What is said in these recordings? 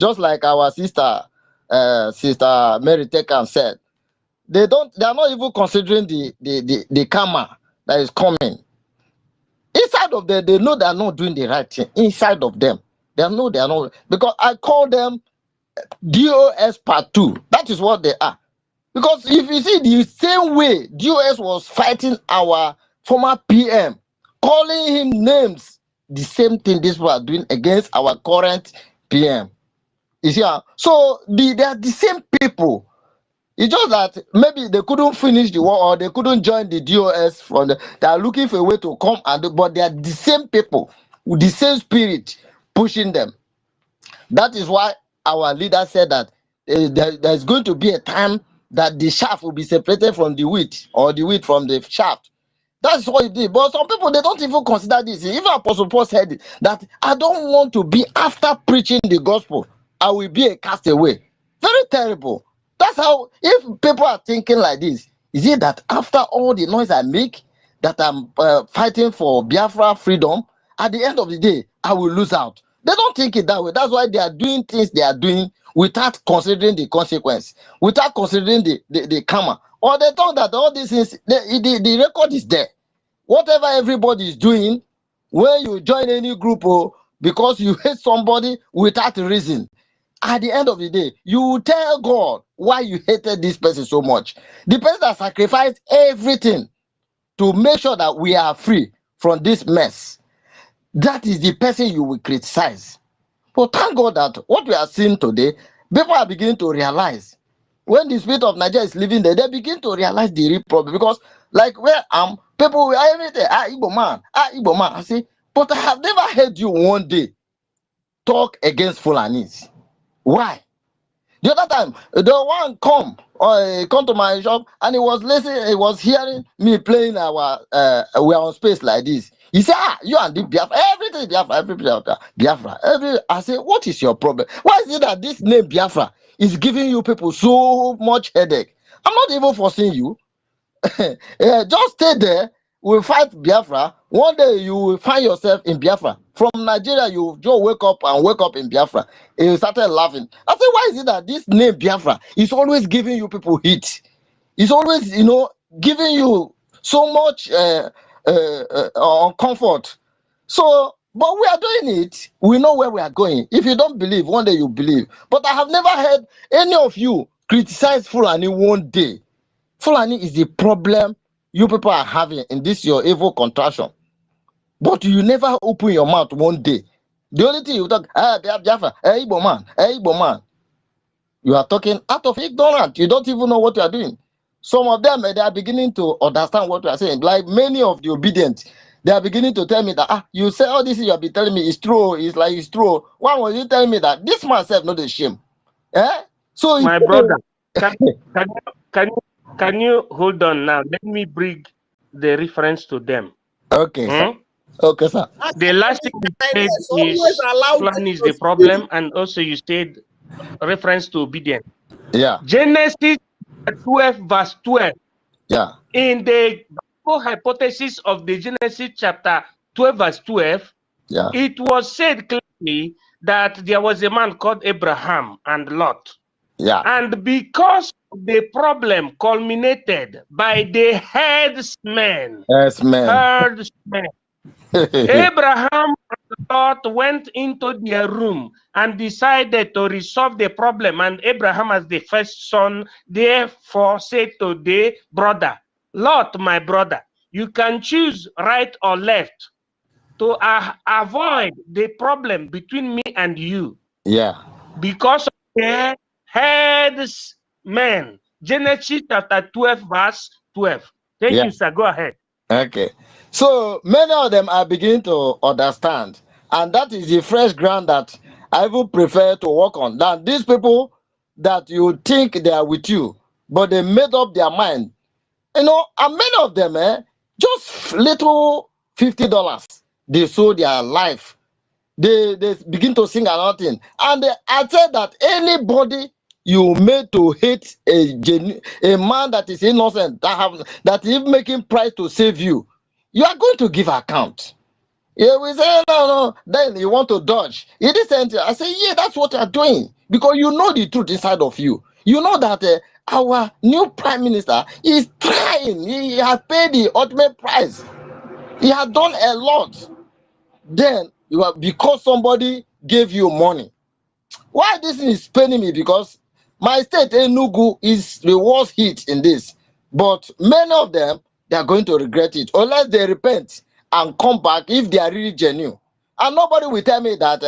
Just like our sister, Sister Mary Tekan said, they are not even considering the karma that is coming. Inside of them, they know they are not doing the right thing. Inside of them, they know they are not, because I call them DOS part 2. That is what they are. Because if you see the same way DOS was fighting our former PM, calling him names, the same thing these people are doing against our current PM. You see how? So they are the same people. It's just that maybe they couldn't finish the war, or they couldn't join the DOS from they are looking for a way to come but they are the same people with the same spirit pushing them. That is why our leader said that there's going to be a time that the shaft will be separated from the wheat, or the wheat from the shaft. That's what he did. But some people, they don't even consider this. Even Apostle Paul said it, that I don't want to be, after preaching the gospel, I will be a castaway. Very terrible. That's how, if people are thinking like this, is it that after all the noise I make, that I'm fighting for Biafra freedom, at the end of the day, I will lose out? They don't think it that way. That's why they are doing things they are doing without considering the consequence, without considering the karma. Or they thought that all these things, the record is there. Whatever everybody is doing, when you join any group, because you hate somebody without reason, at the end of the day, you will tell God why you hated this person so much. The person that sacrificed everything to make sure that we are free from this mess, that is the person you will criticize. But thank God that what we are seeing today, people are beginning to realize. When the spirit of Nigeria is living there, they begin to realize the real problem. Because, like where people will everything, Igbo man, Igbo man. I say, but I have never heard you one day talk against Fulanis. Why? The other time, the one come to my shop, and he was listening, he was hearing me playing our we are on space like this. He said, you and the Biafra, everything Biafra, every Biafra. I say, what is your problem? Why is it that this name Biafra is giving you people so much headache? I'm not even forcing you. Just stay there. We'll fight Biafra. One day you will find yourself in Biafra. From Nigeria, you just wake up in Biafra. And you started laughing. I said, why is it that this name Biafra is always giving you people heat? It's always, giving you so much comfort. So, but we are doing it. We know where we are going. If you don't believe, one day you believe. But I have never heard any of you criticize Fulani one day. Fulani is the problem you people are having in this your evil contraction. But you never open your mouth one day. The only thing you talk, Biafra, Igbo man, Igbo man. You are talking out of ignorance. You don't even know what you are doing. Some of them, they are beginning to understand what we are saying. Like many of the obedient, they are beginning to tell me that, you say all this you have been telling me is true. It's like it's true. Why was you telling me that? This man self not a shame. So my brother, can you hold on now? Let me bring the reference to them. Okay, sir. Okay, sir. The last thing you said is plan is the problem, and also you said reference to obedience. Yeah. Genesis 12 verse 12. Yeah. In the hypothesis of the Genesis chapter 12 verse 12, yeah, it was said clearly that there was a man called Abraham and Lot. Yeah. And because the problem culminated by the herdsmen, Abraham and Lot went into their room and decided to resolve the problem. And Abraham, as the first son, therefore said to the brother, Lot, my brother, you can choose right or left to avoid the problem between me and you. Yeah. Because of the herdsmen. Genesis chapter 12, verse 12. Thank you, sir. Go ahead. Okay. So many of them are beginning to understand. And that is the fresh ground that I would prefer to work on. That these people that you think they are with you, but they made up their mind. And many of them, just little $50, they sold their life. They begin to sing another thing. And I said that anybody you made to hate a man that is innocent, that is making price to save you, you are going to give account. Yeah, we say no, no. Then you want to dodge. It isn't. I say, yeah, that's what you're doing because you know the truth inside of you. You know that our new prime minister is trying. He has paid the ultimate price. He has done a lot. Then you are because somebody gave you money. Why this thing is paining me? Because my state Enugu is the worst hit in this, but many of them they are going to regret it unless they repent and come back if they are really genuine. And nobody will tell me that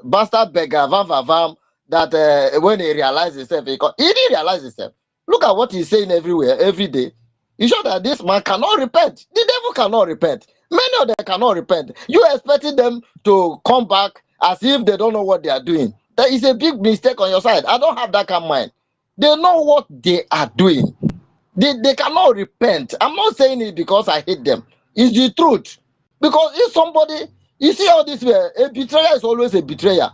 bastard beggar Van Van Van that when he realized himself, he didn't realize himself. Look at what he's saying everywhere, every day. You show that this man cannot repent. The devil cannot repent. Many of them cannot repent. You expecting them to come back as if they don't know what they are doing. That is a big mistake on your side. I don't have that kind of mind. They know what they are doing. They cannot repent. I'm not saying it because I hate them. It's the truth. Because if somebody, you see all this way, a betrayer is always a betrayer.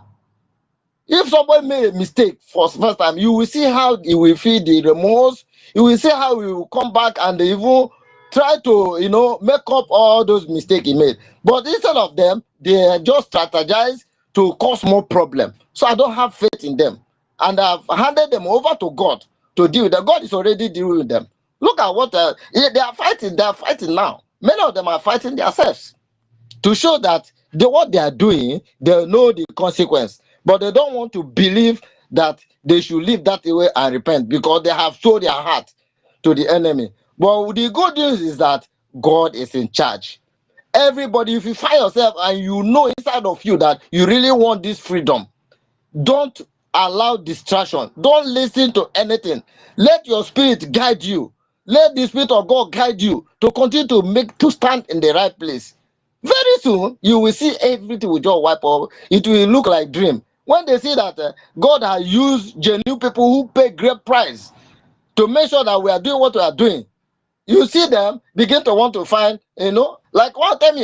If somebody made a mistake for the first time, you will see how he will feel the remorse. You will see how he will come back and even try to, make up all those mistakes he made. But instead of them, they just strategize to cause more problem. So I don't have faith in them. And I've handed them over to God to deal with them. God is already dealing with them. Look at what they are fighting. They are fighting now. Many of them are fighting themselves to show that what they are doing, they know the consequence, but they don't want to believe that they should live that way and repent because they have sold their heart to the enemy. But the good news is that God is in charge. Everybody, if you find yourself and you know inside of you that you really want this freedom, don't allow distraction. Don't listen to anything. Let your spirit guide you. Let the spirit of God guide you to continue to stand in the right place. Very soon, you will see everything will just wipe off. It will look like dream. When they see that God has used genuine people who pay great price to make sure that we are doing what we are doing, you see them begin to want to find, like one time,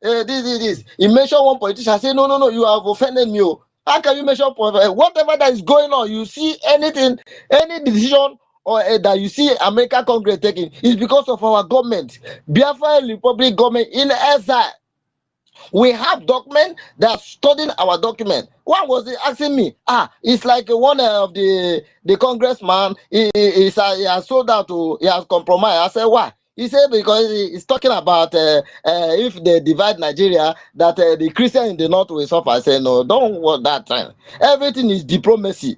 this. He mentioned one politician, say, no, no, no, you have offended me. Oh. How can you mention whatever that is going on? You see anything, any decision or that you see American Congress taking is because of our government, Biafra Republic government in exile. We have document that studying our document. One was asking me, it's like one of the congressman, he has sold out to, he has compromised. I said, why? He said because he's talking about if they divide Nigeria, that the Christian in the north will suffer. I said, no, don't want that time. Everything is diplomacy.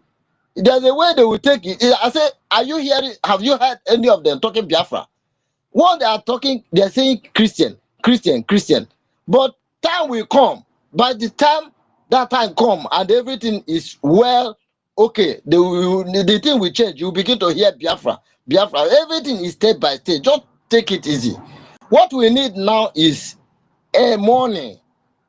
There's a way they will take it. I said, are you hearing? Have you heard any of them talking Biafra? What they are talking, they are saying Christian, Christian, Christian. But time will come. By the time that time come and everything is well, okay, the thing will change. You begin to hear Biafra, Biafra. Everything is step by step. Just take it easy. What we need now is a money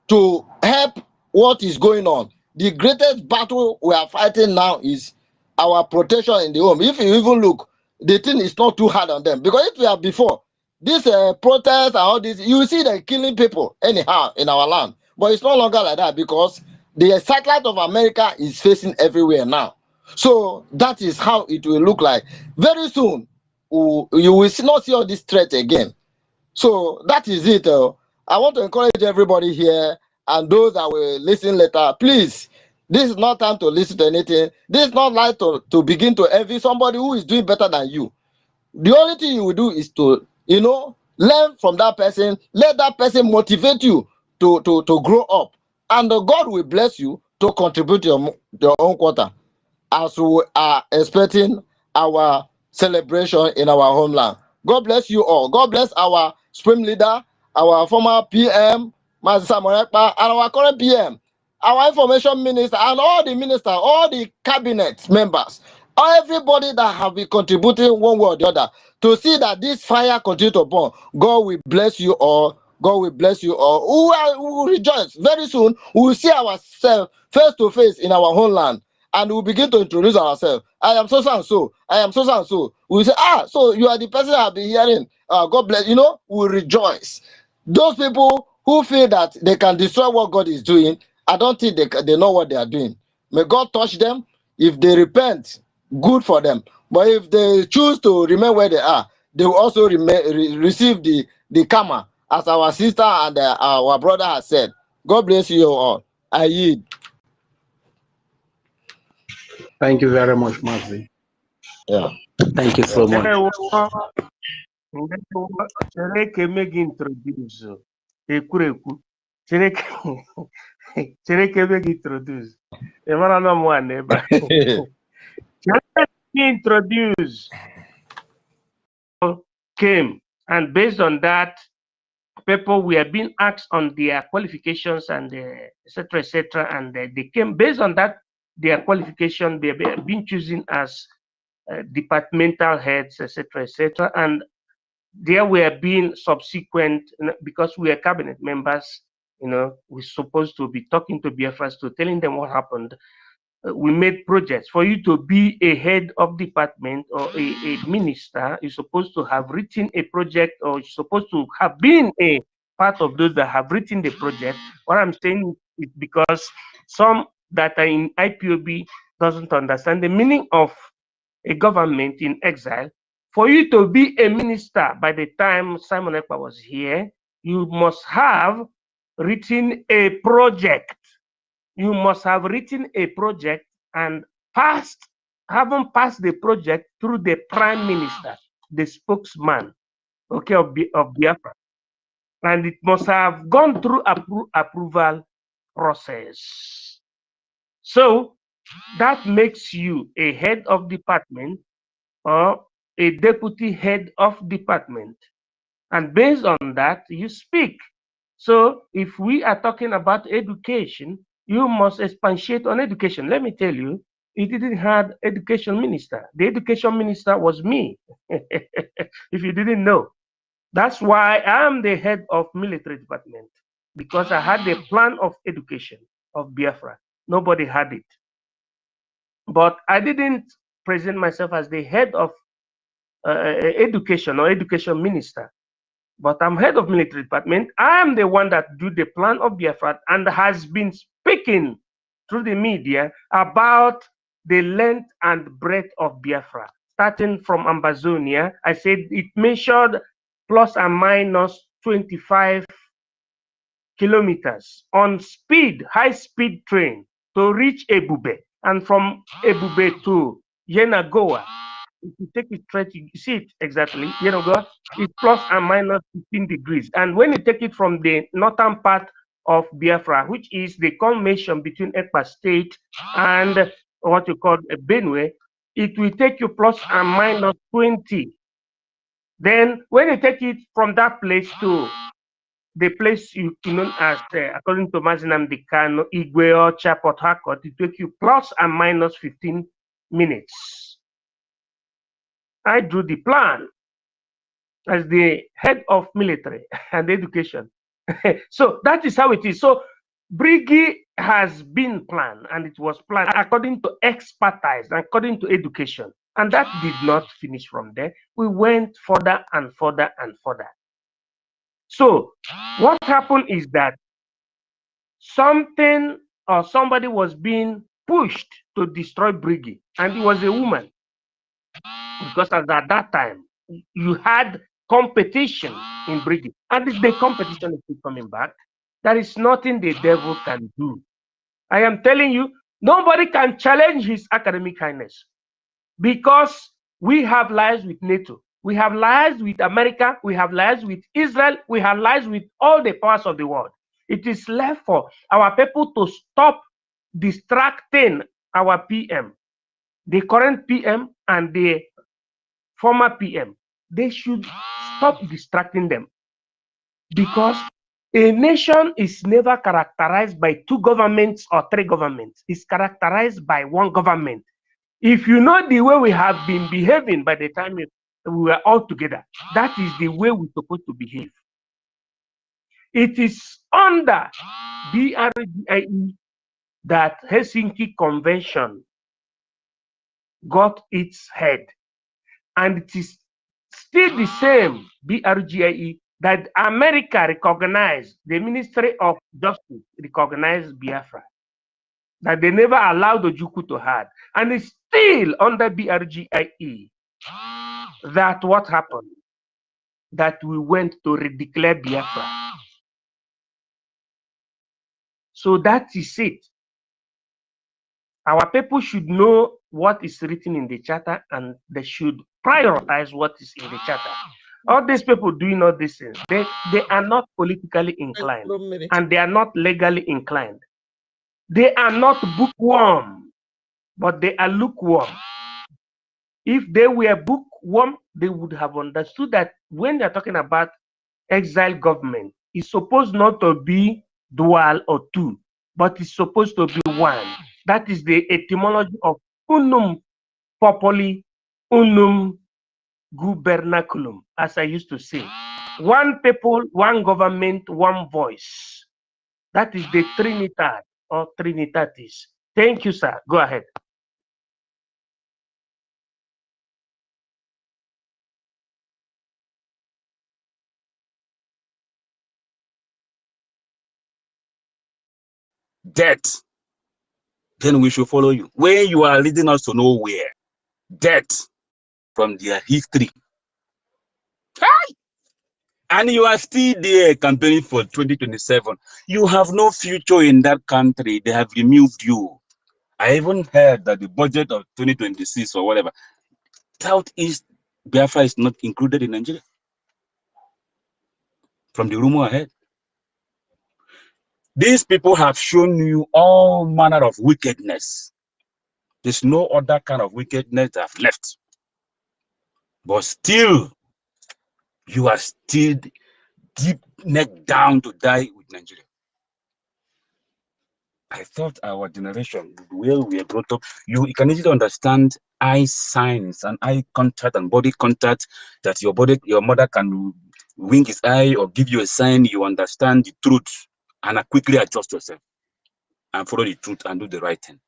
to help what is going on. The greatest battle we are fighting now is our protection in the home. If you even look, the thing is not too hard on them because if we are before this protest and all this, you see them killing people anyhow in our land. But it's no longer like that because the satellite of America is facing everywhere now. So that is how it will look like. Very soon, you will not see all this threat again. So that is it. I want to encourage everybody here and those that will listen later. Please, this is not time to listen to anything. This is not like to begin to envy somebody who is doing better than you. The only thing you will do is to, learn from that person. Let that person motivate you to grow up. And God will bless you to contribute to your own quarter as we are expecting our celebration in our homeland. God bless you all. God bless our Supreme Leader, our former PM, Master Samuelekpa, and our current PM, our Information Minister, and all the ministers, all the cabinet members, everybody that have been contributing one way or the other to see that this fire continue to burn. God will bless you all. God will bless you all. We will rejoice. Very soon, we will see ourselves face to face in our homeland. And we'll begin to introduce ourselves. I am so and so. I am so and so. We say, so you are the person I've been hearing. God bless. We rejoice. Those people who feel that they can destroy what God is doing, I don't think they know what they are doing. May God touch them. If they repent, good for them. But if they choose to remain where they are, they will also receive the karma as our sister and our brother has said. God bless you all. I yield. Thank you very much, Mazi. Yeah. Thank you so much. Chineke make introduce. Ekwurekwu. Chineke make introduce. Emara no one neighbor. Chineke introduce came, and based on that, people were being asked on their qualifications and etc., and they came based on that their qualification. They were being chosen as departmental heads, etc., and there were being subsequent, because we are cabinet members, we're supposed to be talking to Biafras, to telling them what happened. We made projects. For you to be a head of department or a minister, you're supposed to have written a project, or you're supposed to have been a part of those that have written the project. What I'm saying is because some that are in IPOB doesn't understand the meaning of a government in exile. For you to be a minister by the time Simon Ekpa was here, you must have written a project. You must have written a project and haven't passed the project through the prime minister, the spokesman, okay, of Biafra. And it must have gone through approval process. So that makes you a head of department or a deputy head of department. And based on that, you speak. So if we are talking about education, you must expatiate on education. Let me tell you, it didn't have education minister. The education minister was me. If you didn't know. That's why I'm the head of military department, because I had the plan of education of Biafra. Nobody had it. But I didn't present myself as the head of education or education minister, but I'm head of military department. I am the one that do the plan of Biafra and has been speaking through the media about the length and breadth of Biafra. Starting from Ambazonia, I said it measured plus and minus 25 kilometers on speed, high-speed train to reach Ebube, and from Ebube to Yenagoa. If you take it straight, you see it exactly. Yenagoa is plus and minus 15 degrees. And when you take it from the northern part of Biafra, which is the combination between Ekpa State and what you call Benue, it will take you plus and minus 20. Then when you take it from that place to the place you know as, according to NNAMDI, KANU, Igwe, Ocha, Port Harcourt, it takes you plus and minus 15 minutes. I drew the plan as the head of military and education. So that is how it is. So Brigi has been planned, and it was planned according to expertise, according to education. And that did not finish from there. We went further and further and further. So what happened is that something or somebody was being pushed to destroy Brigi, and it was a woman, because at that time you had competition in Brigi, and the competition is still coming back. There is nothing the devil can do. I am telling you, nobody can challenge his academic highness, because we have lies with NATO, we have lies with America, we have lies with Israel, we have lies with all the powers of the world. It is left for our people to stop distracting our PM, the current PM and the former PM. They should stop distracting them, because a nation is never characterized by two governments or three governments. It's characterized by one government. If you know the way we have been behaving by the time we were all together, that is the way we're supposed to behave. It is under BRGIE that Helsinki Convention got its head. And it is still the same BRGIE that America recognized, the Ministry of Justice recognized Biafra, that they never allowed Ojukwu to have. And it's still under BRGIE that what happened? that we went to redeclare Biafra. So that is it. Our people should know what is written in the charter, and they should prioritize what is in the charter. All these people doing all these things, they are not politically inclined, and they are not legally inclined. They are not bookworm, but they are lukewarm. If they were bookworm, they would have understood that when they're talking about exile government, it's supposed not to be dual or two, but it's supposed to be one. That is the etymology of unum populi, unum gubernaculum, as I used to say. One people, one government, one voice. That is the Trinitad or Trinitatis. Thank you, sir. Go ahead. Death, then we should follow you. When you are leading us to nowhere, death from their history. And you are still there campaigning for 2027. You have no future in that country. They have removed you. I even heard that the budget of 2026 or whatever, Southeast Biafra is not included in Nigeria. From the rumor ahead. These people have shown you all manner of wickedness. There's no other kind of wickedness that have left. But still, you are still deep neck down to die with Nigeria. I thought our generation, where we are brought up, you can easily understand eye signs and eye contact and body contact, that your mother can wink his eye or give you a sign. You understand the truth and quickly adjust yourself and follow the truth and do the right thing.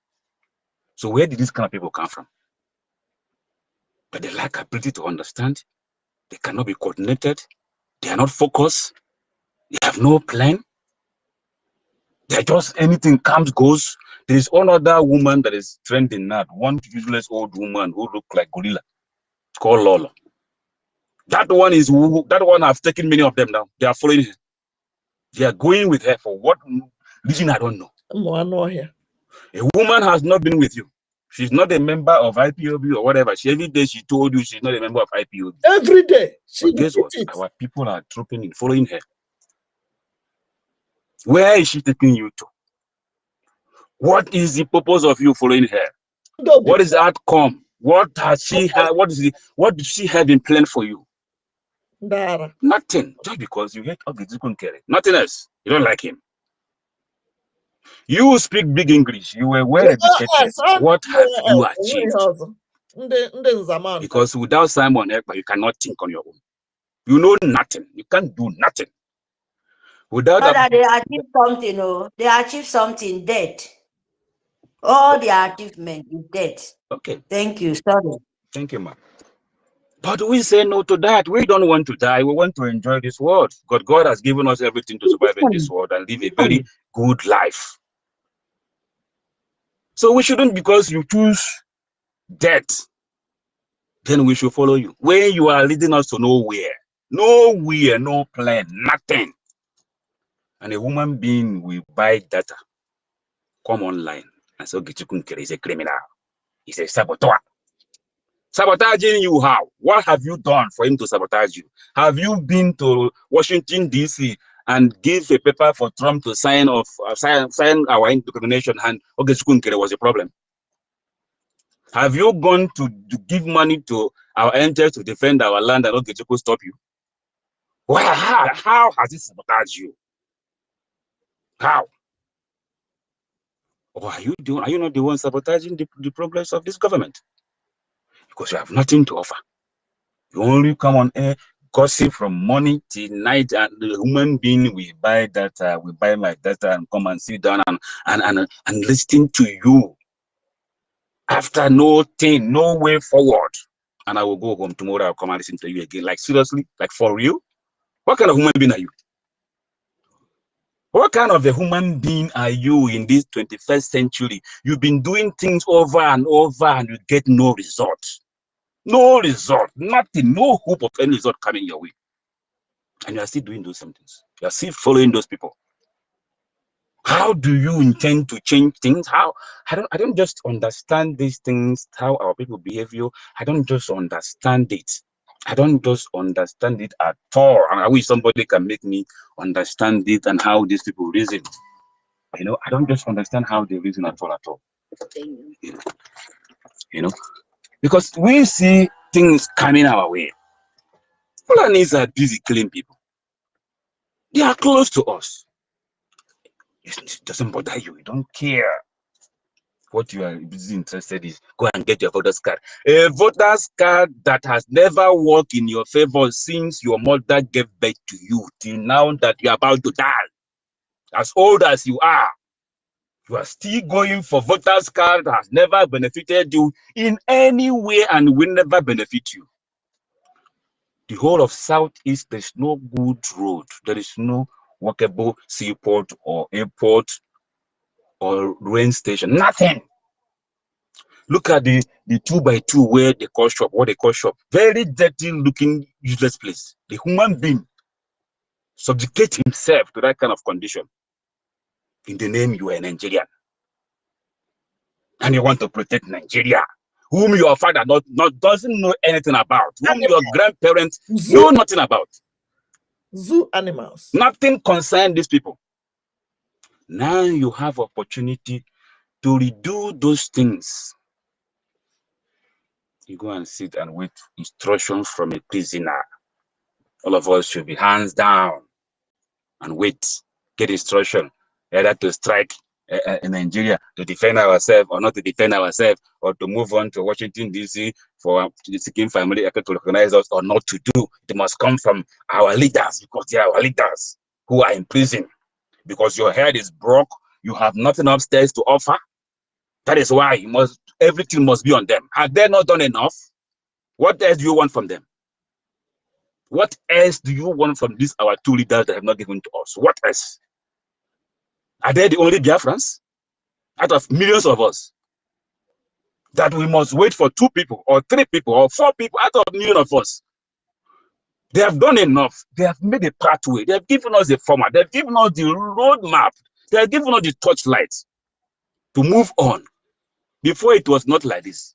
So where did these kind of people come from? But they lack ability to understand. They cannot be coordinated. They are not focused. They have no plan. They're just anything comes, goes. There is another woman that is trending now, one useless old woman who looks like gorilla. It's called Lola. That one I've taken many of them now. They are following her. They are going with her for what reason, I don't know. A woman has not been with you. She's not a member of IPOB or whatever. Every day she told you she's not a member of IPOB. Every day. But guess what? Our people are trooping in, following her. Where is she taking you to? What is the purpose of you following her? What is the outcome? What has she had? What did she have in plan for you? Nothing. Just because you hate NKERE. Nothing else. You don't like him. You speak big English. You were well educated. What have you achieved? Because without Simon Ekpa, you cannot think on your own. You know nothing. You can't do nothing. Without that they achieve something, oh, they achieve something dead. All the achievement is dead. Okay. Thank you. Sorry. Thank you, ma'am. But we say no to that. We don't want to die. We want to enjoy this world. God has given us everything to survive in this world and live a very good life. So we shouldn't, because you choose death, then we should follow you. When you are leading us to nowhere, no plan, nothing. And a human being will buy data, come online, and say, KNU is a criminal. He's a saboteur. Sabotaging you how? What have you done for him to sabotage you? Have you been to Washington, D.C. and give a paper for Trump to sign our indoctrination, and KNU was a problem? Have you gone to give money to our angels to defend our land and KNU stop you? Well, how has it sabotaged you? How? Or are you not the one sabotaging the progress of this government? Because you have nothing to offer. You only come on air, gossip from morning till night, and the human being will buy data, will buy my data and come and sit down and listen to you. After no way forward. And I will go home tomorrow, I'll come and listen to you again. Like seriously, like for real? What kind of human being are you? What kind of a human being are you in this 21st century? You've been doing things over and over and you get no result. No result, nothing, no hope of any result coming your way. And you are still doing those same things. You are still following those people. How do you intend to change things? How? I don't just understand these things, how our people behave. I don't just understand it. I don't just understand it at all. And I wish somebody can make me understand it and how these people reason. I don't just understand how they reason at all. Because we see things coming our way. Fulanis are busy killing people. They are close to us. It doesn't bother you. You don't care. What you are busy interested is go and get your voter's card. A voter's card that has never worked in your favor since your mother gave birth to you till now that you are about to die. As old as you are still going for voter's card that has never benefited you in any way and will never benefit you. The whole of Southeast, there's no good road. There is no walkable seaport or airport or rail station. Nothing. Look at the 2x2 where they call shop, what they call shop. Very dirty looking, useless place. The human being subjugate himself to that kind of condition in the name you are a Nigerian. And you want to protect Nigeria, whom your father doesn't know anything about, whom your grandparents know nothing about. Zoo animals. Nothing concerns these people. Now you have opportunity to redo those things. You go and sit and wait instructions from a prisoner. All of us should be hands down and wait, get instruction, either to strike in Nigeria, to defend ourselves or not to defend ourselves, or to move on to Washington, D.C. for the seeking family to recognize us or not to do. It must come from our leaders, because they are our leaders who are in prison. Because your head is broke, you have nothing upstairs to offer. That is why everything must be on them. Have they not done enough? What else do you want from them? What else do you want from these our two leaders that have not given to us? What else? Are they the only Biafrans out of millions of us that we must wait for 2 people or 3 people or 4 people out of millions of us? They have done enough. They have made a pathway. They have given us the format. They have given us the roadmap. They have given us the torchlight to move on. Before, it was not like this.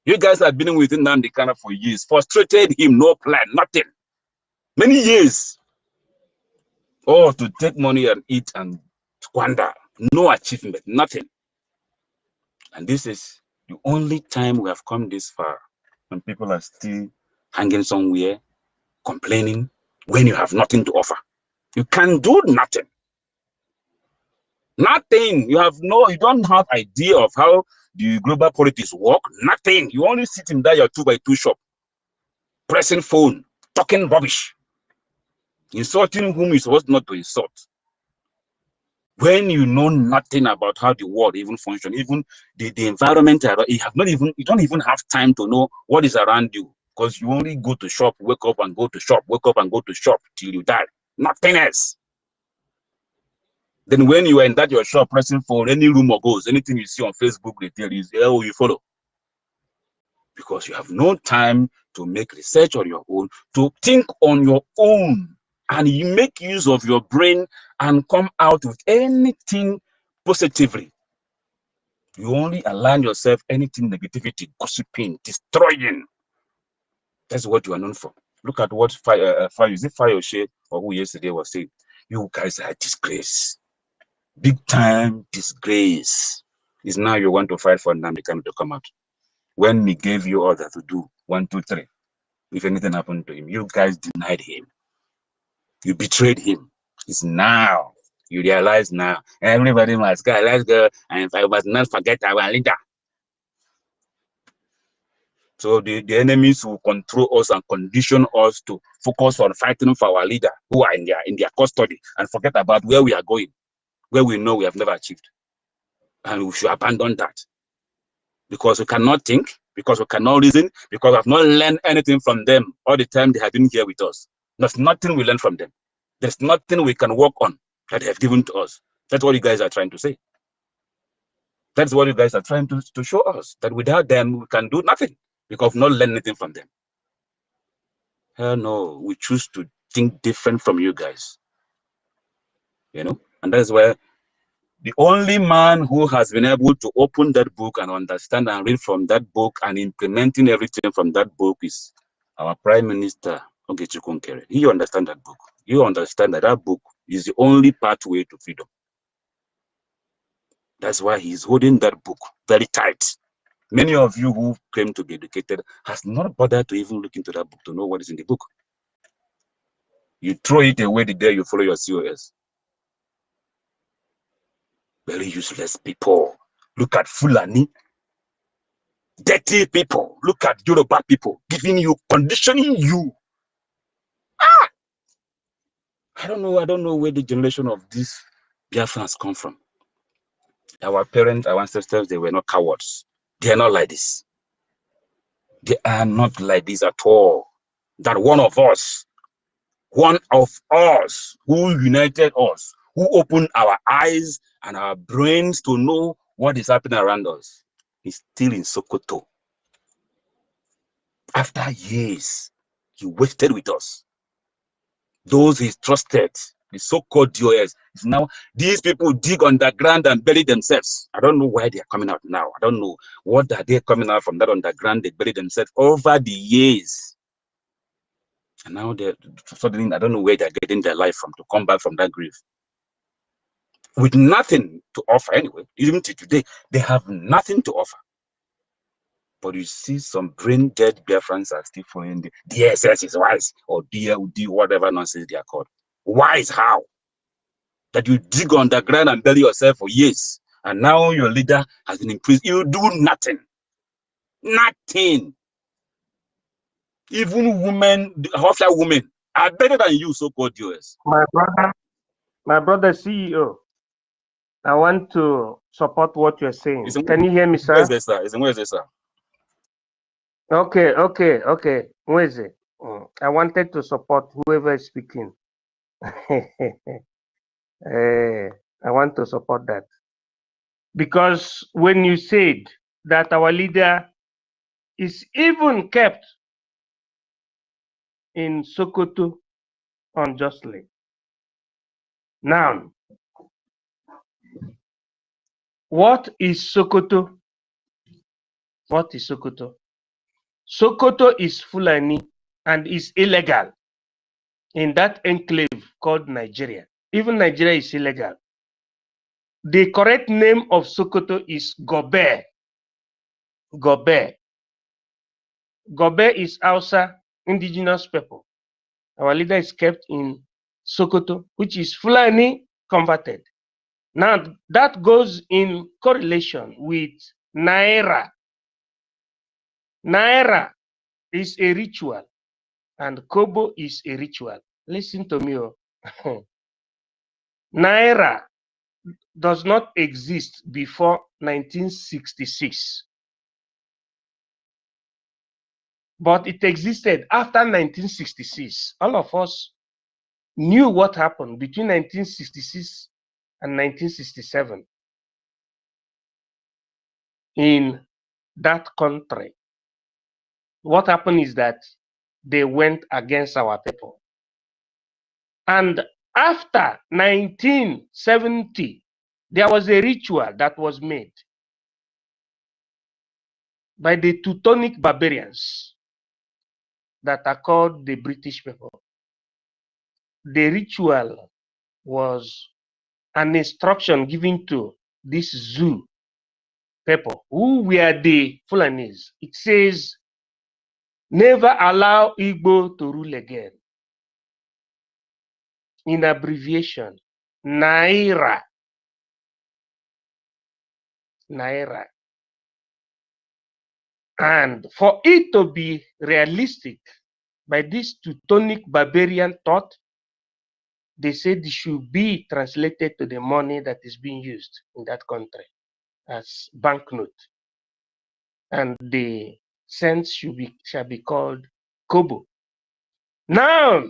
You guys have been with NNAMDI KANU for years, frustrated him, no plan, nothing. Many years. Oh, to take money and eat and squander. No achievement, nothing. And this is the only time we have come this far, when people are still hanging somewhere, complaining, when you have nothing to offer. You can do nothing. Nothing. You don't have idea of how the global politics work. Nothing. You only sit in that your 2x2 shop, pressing phone, talking rubbish, insulting whom you're supposed not to insult. When you know nothing about how the world even functions, even the environment, you don't even have time to know what is around you, because you only go to shop, wake up and go to shop, wake up and go to shop till you die. Nothing else. Then when you are in that your shop pressing for any rumor goes, anything you see on Facebook, they tell you, oh, you follow. Because you have no time to make research on your own, to think on your own, and you make use of your brain and come out with anything positively. You only align yourself anything negativity, gossiping, destroying. That's what you are known for. Look at what Fayose or who yesterday was saying. You guys are a disgrace. Big time disgrace. Is now you want to fight for NNAMDI KANU to come out. When he gave you order to do 1, 2, 3, if anything happened to him, you guys denied him. You betrayed him. It's now. You realize now. Everybody must go. Let's go. And I must not forget our leader. So the enemies will control us and condition us to focus on fighting for our leader who are in their custody and forget about where we are going, where we know we have never achieved. And we should abandon that. Because we cannot think, because we cannot reason, because we have not learned anything from them all the time they have been here with us. There's nothing we learn from them. There's nothing we can work on that they have given to us. That's what you guys are trying to say. That's what you guys are trying to show us, that without them we can do nothing because we've not learned anything from them. Hell no, we choose to think different from you guys. You know, and that's where the only man who has been able to open that book and understand and read from that book and implementing everything from that book is our Prime Minister, NKERE. He understands that book. You understand that that book is the only pathway to freedom. That's why he's holding that book very tight. Many of you who claim to be educated has not bothered to even look into that book to know what is in the book. You throw it away the day you follow your COS. Very useless people. Look at Fulani. Dirty people. Look at Yoruba people giving you, conditioning you. I don't know where the generation of these Biafrans come from. Our parents, our ancestors, they were not cowards. They are not like this. They are not like this at all. That one of us who united us, who opened our eyes and our brains to know what is happening around us, is still in Sokoto. After years, he wasted with us. Those he trusted, the so-called DOS, is now, these people dig underground and bury themselves. I don't know why they are coming out now. I don't know what are they coming out from that underground. They bury themselves over the years. And now they're suddenly, I don't know where they're getting their life from to come back from that grave. With nothing to offer anyway. Even to today, they have nothing to offer. But you see some brain dead Biafrans are still following the DSS is wise, or DLD, whatever nonsense they are called. Wise how? That you dig underground and bury yourself for years, and now your leader has been imprisoned. You do nothing. Nothing. Even women, hostile women, are better than you, so-called US. My brother CEO, I want to support what you're saying. Can you hear me, sir? Where is this, sir? Where is this, sir? Okay. Where is it? I wanted to support whoever is speaking. I want to support that. Because when you said that our leader is even kept in Sokoto unjustly. Now, what is Sokoto? What is Sokoto? Sokoto is Fulani and is illegal in that enclave called Nigeria. Even Nigeria is illegal. The correct name of Sokoto is Gobe. Gobe. Gobe is Hausa indigenous people. Our leader is kept in Sokoto, which is Fulani converted. Now, that goes in correlation with Naira. Naira is a ritual, and Kobo is a ritual. Listen to me. Naira does not exist before 1966. But it existed after 1966. All of us knew what happened between 1966 and 1967 in that country. What happened is that they went against our people. And after 1970, there was a ritual that was made by the Teutonic barbarians that are called the British people. The ritual was an instruction given to this zoo people who were the Fulanis. It says, never allow Igbo to rule again. In abbreviation, Naira. Naira. And for it to be realistic, by this Teutonic barbarian thought, they said it should be translated to the money that is being used in that country as banknote. And the cents shall be called Kobo. Now,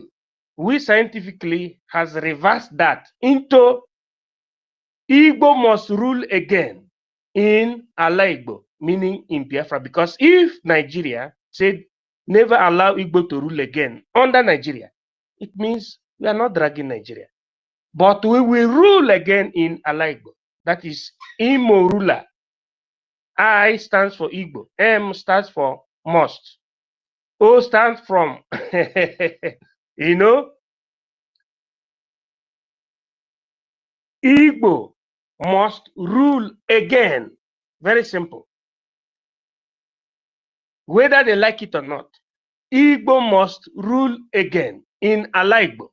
we scientifically has reversed that into Igbo must rule again in Ala Igbo, meaning in Biafra. Because if Nigeria said never allow Igbo to rule again under Nigeria, it means we are not dragging Nigeria. But we will rule again in Alaigbo. That is Imo ruler. I stands for Igbo. M stands for must. O stands from, you know, Igbo must rule again. Very simple. Whether they like it or not, Igbo must rule again in Alaigbo.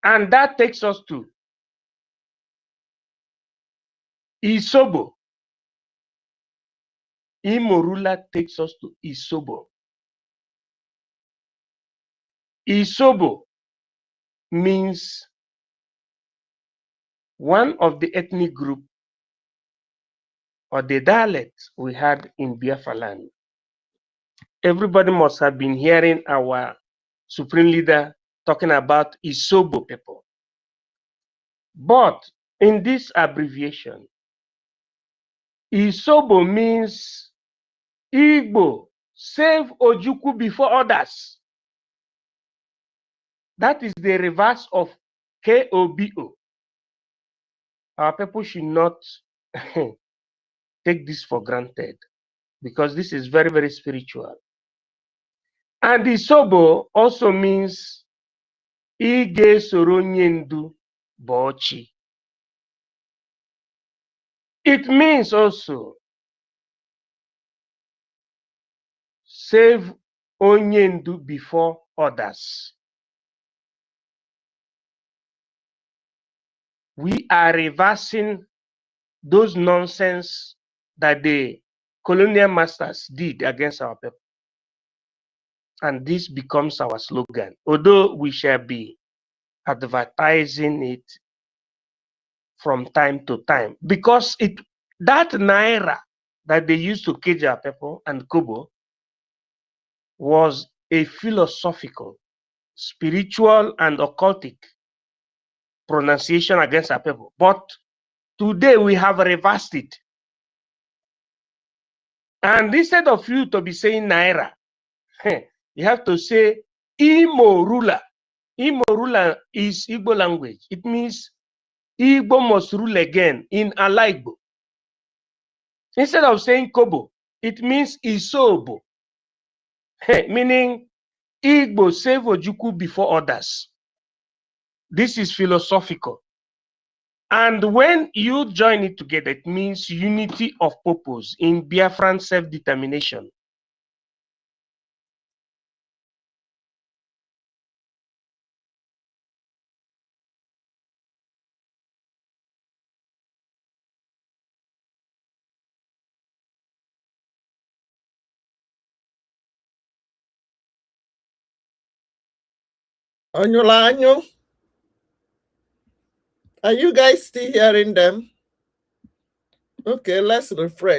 And that takes us to Isobo. Imo ruler takes us to Isobo. Isobo means one of the ethnic group or the dialects we had in Biafra land. Everybody must have been hearing our supreme leader talking about Isobo people. But in this abbreviation, Isobo means Igbo, save Ojukwu before others. That is the reverse of KOBO. Our people should not take this for granted because this is very, very spiritual. And Isobo also means Ige Soronyendu Bochi. It means also save Onyendu before others. We are reversing those nonsense that the colonial masters did against our people. And this becomes our slogan, although we shall be advertising it from time to time, because that naira that they used to cage our people and kobo was a philosophical, spiritual, and occultic pronunciation against our people. But today we have reversed it. And instead of you to be saying naira, you have to say Imo ruler. Imo ruler is Igbo language. It means Igbo must rule again in Alaigbo. Instead of saying Kobo, it means Isobo, meaning Igbo save Ojukwu before others. This is philosophical. And when you join it together, it means unity of purpose in Biafran self-determination. Are you guys still hearing them? Okay, let's refresh.